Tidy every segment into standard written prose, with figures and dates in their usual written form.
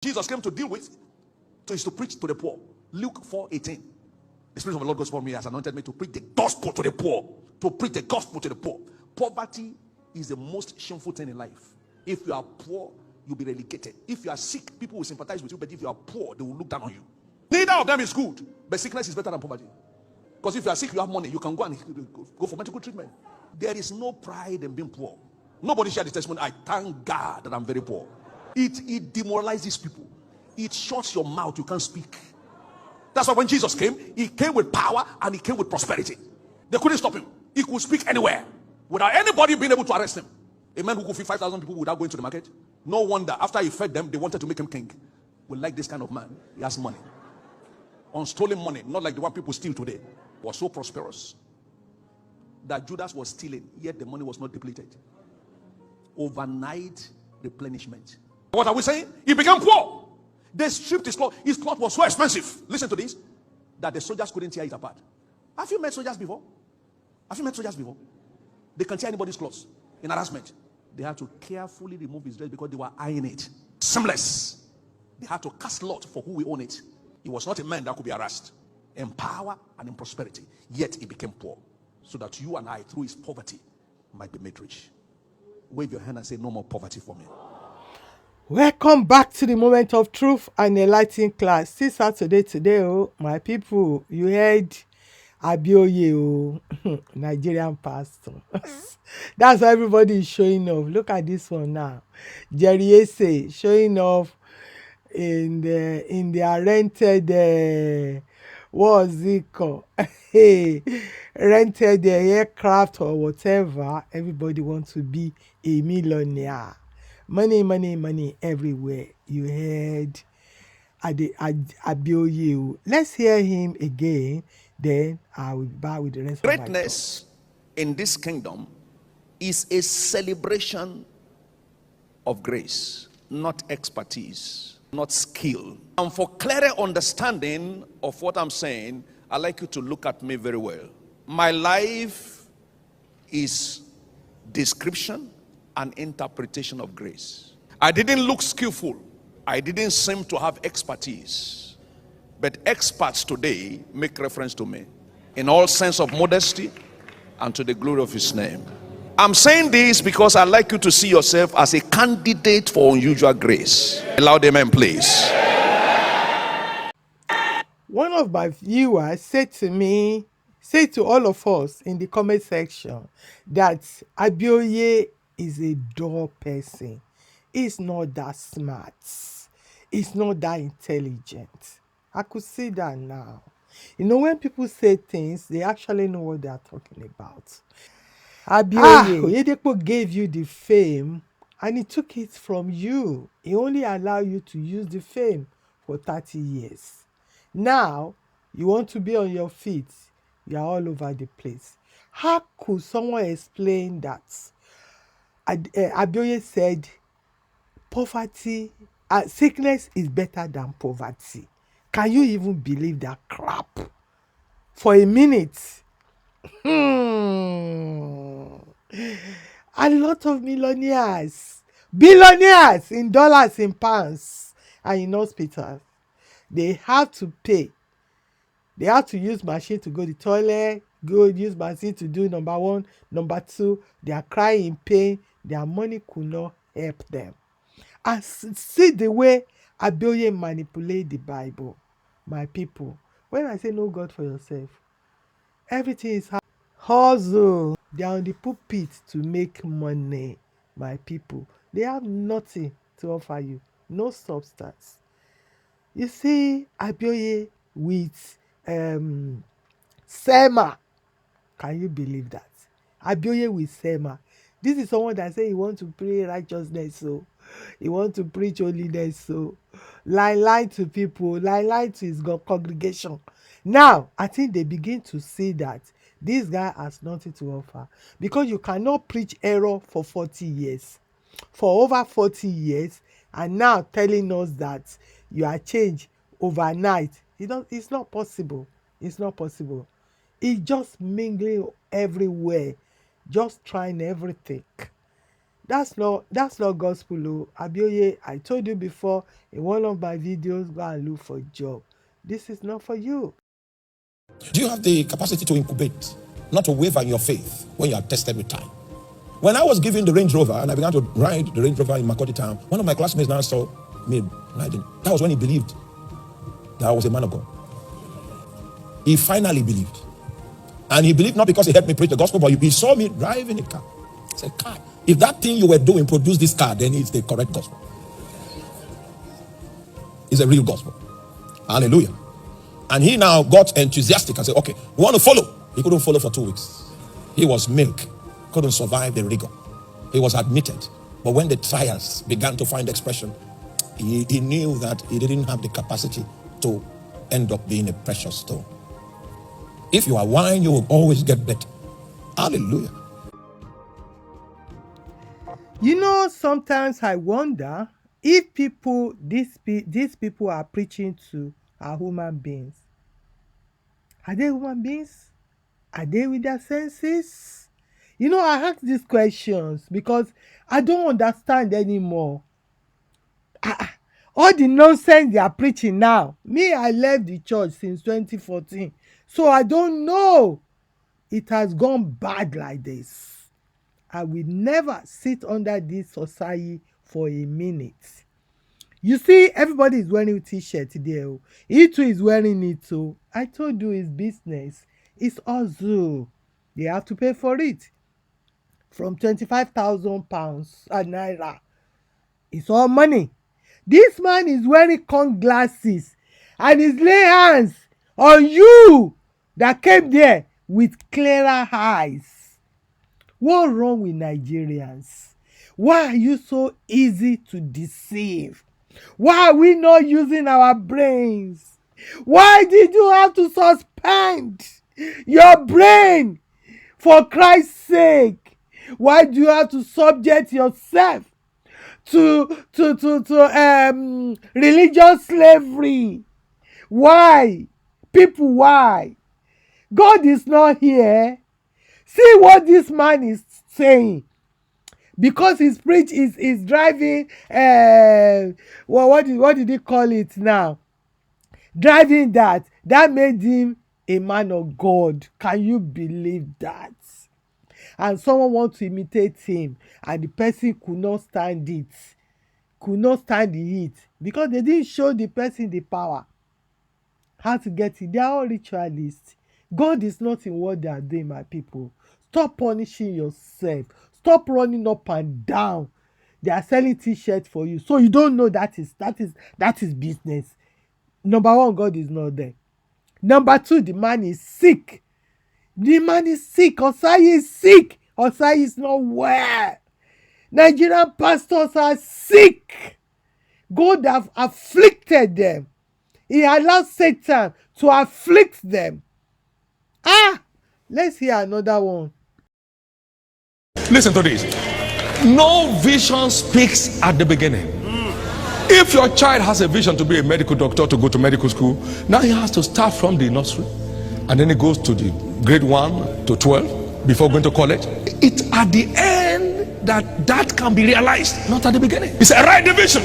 Jesus came to deal with, is to preach to the poor. Luke 4:18. The Spirit of the Lord goes for me, has anointed me to preach the gospel to the poor. To preach the gospel to the poor. Poverty is the most shameful thing in life. If you are poor, you'll be relegated. If you are sick, people will sympathize with you, but if you are poor, they will look down on you. Neither of them is good, but sickness is better than poverty. Because if you are sick, you have money, you can go and go for medical treatment. There is no pride in being poor. Nobody shared the testimony. I thank God that I'm very poor. It demoralizes people. It shuts your mouth. You can't speak. That's why when Jesus came, he came with power and he came with prosperity. They couldn't stop him. He could speak anywhere without anybody being able to arrest him. A man who could feed 5,000 people without going to the market. No wonder after he fed them, they wanted to make him king. We like this kind of man. He has money. On stolen money, not like the one people steal today. Was so prosperous that Judas was stealing, yet the money was not depleted. Overnight replenishment. What are we saying? He became poor. They stripped his cloth. His cloth was so expensive. Listen to this. That the soldiers couldn't tear it apart. Have you met soldiers before? They can tear anybody's clothes in harassment. They had to carefully remove his dress because they were eyeing it. Seamless. They had to cast lot for who will own it. He was not a man that could be harassed. In power and in prosperity. Yet he became poor. So that you and I, through his poverty, might be made rich. Wave your hand and say, no more poverty for me. Welcome back to the moment of truth and enlightening class. Still Saturday today, oh, my people. You heard Abioye, oh, Nigerian pastor. That's why everybody is showing off. Look at this one now. Jerry Ese showing off in their rented, what's it called? Hey, rented aircraft or whatever. Everybody wants to be a millionaire. Money everywhere. You heard Abioye. Let's hear him again. Then I will be back with the rest of my talk. Greatness in this kingdom is a celebration of grace, not expertise, not skill. And for clearer understanding of what I'm saying, I'd like you to look at me very well. My life is description and interpretation of grace. I didn't look skillful. I didn't seem to have expertise. But experts today make reference to me in all sense of modesty and to the glory of his name. I'm saying this because I'd like you to see yourself as a candidate for unusual grace. Loud amen, please. One of my viewers said to all of us in the comment section that Abioye is a dull person. He's not that smart. He's not that intelligent. I could see that now. You know, when people say things, they actually know what they are talking about. Abioye, Oyedepo gave you the fame and he took it from you. He only allowed you to use the fame for 30 years. Now, you want to be on your feet. You are all over the place. How could someone explain that? Abioye said, poverty, sickness is better than poverty. Can you even believe that crap? For a minute. A lot of millionaires, billionaires in dollars, in pounds, and in hospitals, they have to pay. They have to use machine to go to the toilet, use machine to do number one, number two. They are crying in pain. Their money could not help them. And see the way Abioye manipulate the Bible, my people. When I say know God for yourself, everything is hustle. They are on the pulpit to make money, my people. They have nothing to offer you, no substance. You see Abioye with Sema. Can you believe that? Abioye with Sema. This is someone that say he want to pray righteousness, so he want to preach holiness, so lie to people, lie to his congregation. Now, I think they begin to see that this guy has nothing to offer, because you cannot preach error for 40 years, for over 40 years, and now telling us that you are changed overnight. It's not possible. It's not possible. It's just mingling everywhere, just trying everything. That's not gospel. Oh. Abioye, I told you before in one of my videos, go and look for a job. This is not for you. Do you have the capacity to incubate, not to waver in your faith when you are tested with time? When I was given the Range Rover and I began to ride the Range Rover in Makoti town, one of my classmates now saw me riding. That was when he believed that I was a man of God. He finally believed. And he believed not because he helped me preach the gospel, but he saw me driving a car. He said, car, if that thing you were doing produced this car, then it's the correct gospel. It's a real gospel. Hallelujah. And he now got enthusiastic and said, okay, we want to follow. He couldn't follow for 2 weeks. He was milk, couldn't survive the rigor. He was admitted. But when the trials began to find expression, he knew that he didn't have the capacity to end up being a precious stone. If you are wine, you will always get better. Hallelujah. You know, sometimes I wonder if these people are preaching to are human beings. Are they human beings? Are they with their senses? You know, I ask these questions because I don't understand anymore. All the nonsense they are preaching now. Me, I left the church since 2014. So I don't know. It has gone bad like this. I will never sit under this society for a minute. You see, everybody is wearing a t-shirt there. He too is wearing it too. I told you it's business. It's also. They have to pay for it. From 25,000 pounds a naira. It's all money. This man is wearing sunglasses and he's laying hands on you that came there with clearer eyes. What's wrong with Nigerians? Why are you so easy to deceive? Why are we not using our brains? Why did you have to suspend your brain for Christ's sake? Why do you have to subject yourself to religious slavery? Why? People, why? God is not here. See what this man is saying. Because his preach is driving what did he call it now? Driving that made him a man of God. Can you believe that? And someone wants to imitate him and the person could not stand it, could not stand the heat because they didn't show the person the power how to get it. They are all ritualists. God is not in what they are doing, my people. Stop punishing yourself. Stop running up and down. They are selling t-shirts for you, so you don't know that is business. Number one, God is not there. Number two, the man is sick. The man is sick. Osai is sick. Osai is not well. Nigerian pastors are sick. God have afflicted them. He allowed Satan to afflict them. Let's hear another one. Listen to this. No vision speaks at the beginning. If your child has a vision to be a medical doctor, to go to medical school, now he has to start from the nursery and then he goes to the grade 1 to 12 before going to college. It's at the end that can be realized, not at the beginning. It's a right division.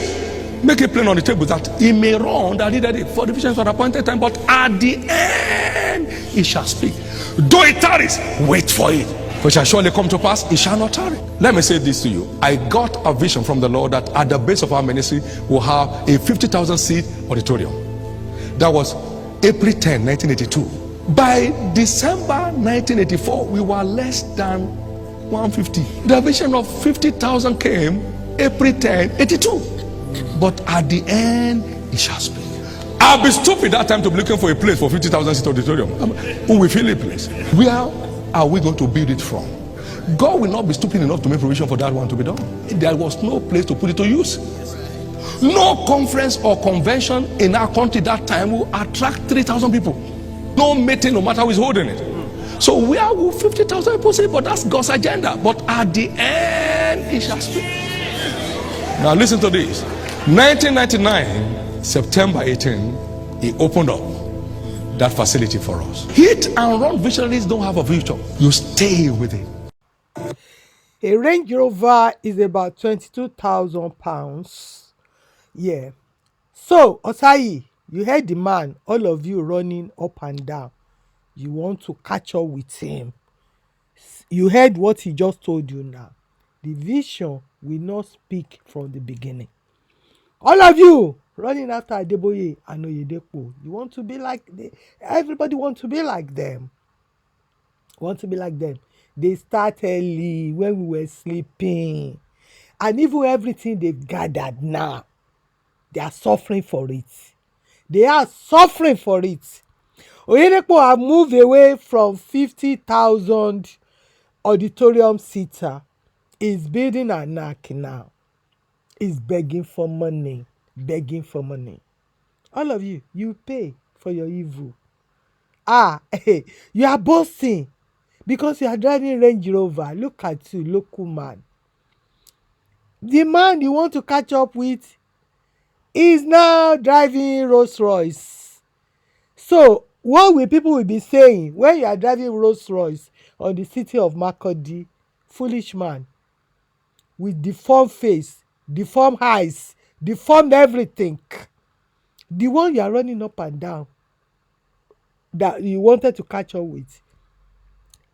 Make it plain on the table that he may run that he did it for the vision for the appointed time, but at the end he shall speak. Though it tarries, wait for it. For it shall surely come to pass, it shall not tarry. Let me say this to you. I got a vision from the Lord that at the base of our ministry we'll have a 50,000 seat auditorium. That was April 10, 1982. By December 1984, we were less than 150. The vision of 50,000 came April 10, 82. But at the end, it shall speak. I'll be stupid that time to be looking for a place for 50,000 seat auditorium. Who will fill a place? Where are we going to build it from? God will not be stupid enough to make provision for that one to be done. There was no place to put it to use. No conference or convention in our country that time will attract 3,000 people. No meeting, no matter who is holding it. So where will 50,000 people say? But that's God's agenda. But at the end, it shall speak. Now listen to this. 1999, September 18, he opened up that facility for us. Hit and run visionaries don't have a future. You stay with it. A Range Rover is about 22,000 pounds. Yeah. So, Osayi, you heard the man, all of you running up and down. You want to catch up with him. You heard what he just told you now. The vision will not speak from the beginning. All of you running after Adeboye and Oyedepo, you want to be like everybody want to be like them. Want to be like them. They start early when we were sleeping. And even everything they've gathered now, they are suffering for it. They are suffering for it. Oyedepo have moved away from 50,000 auditorium seater. He's building an ark now. He's begging for money. Begging for money. All of you, you pay for your evil. You are boasting because you are driving Range Rover. Look at you, local man. The man you want to catch up with is now driving Rolls Royce. So, what will people will be saying when you are driving Rolls Royce on the city of Makurdi? Foolish man with deformed face, deformed eyes, deformed everything. The one you are running up and down that you wanted to catch up with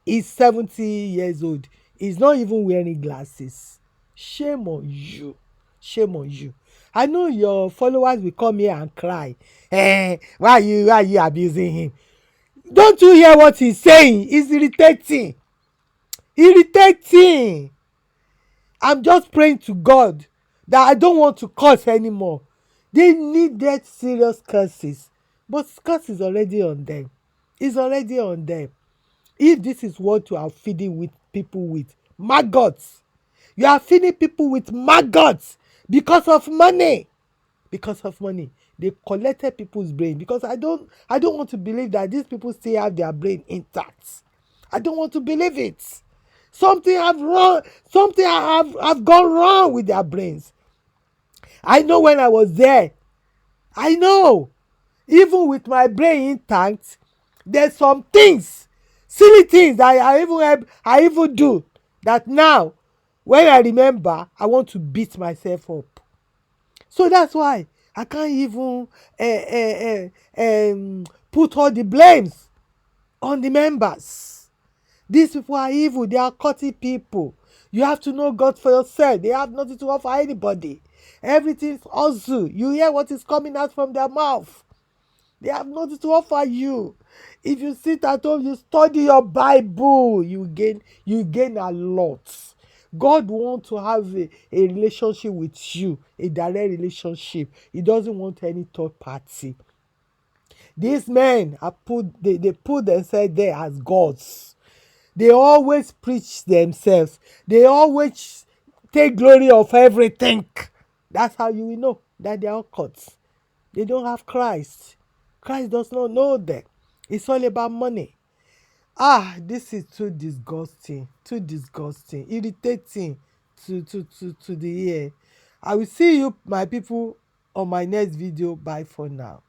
is 70 years old. He's not even wearing glasses. Shame on you. Shame on you. I know your followers will come here and cry. Why are you abusing him? Don't you hear what he's saying? It's irritating. Irritating. I'm just praying to God that I don't want to curse anymore. They needed serious curses. But curse is already on them. It's already on them. If this is what you are feeding with people with maggots, you are feeding people with maggots because of money. Because of money. They collected people's brain because I don't want to believe that these people still have their brain intact. I don't want to believe it. Something have gone wrong with their brains. I know when I was there. I know. Even with my brain intact, there's some things, silly things that I even do that now, when I remember, I want to beat myself up. So that's why I can't even put all the blames on the members. These people are evil. They are cutty people. You have to know God for yourself. They have nothing to offer anybody. Everything's hustle. You hear what is coming out from their mouth. They have nothing to offer you. If you sit at home, you study your Bible, you gain a lot. God wants to have a relationship with you, a direct relationship. He doesn't want any third party. These men they put themselves there as gods. They always preach themselves. They always take glory of everything. That's how you will know that they are cults. They don't have Christ. Christ does not know them. It's all about money. This is too disgusting, irritating to the ear. I will see you, my people, on my next video. Bye for now.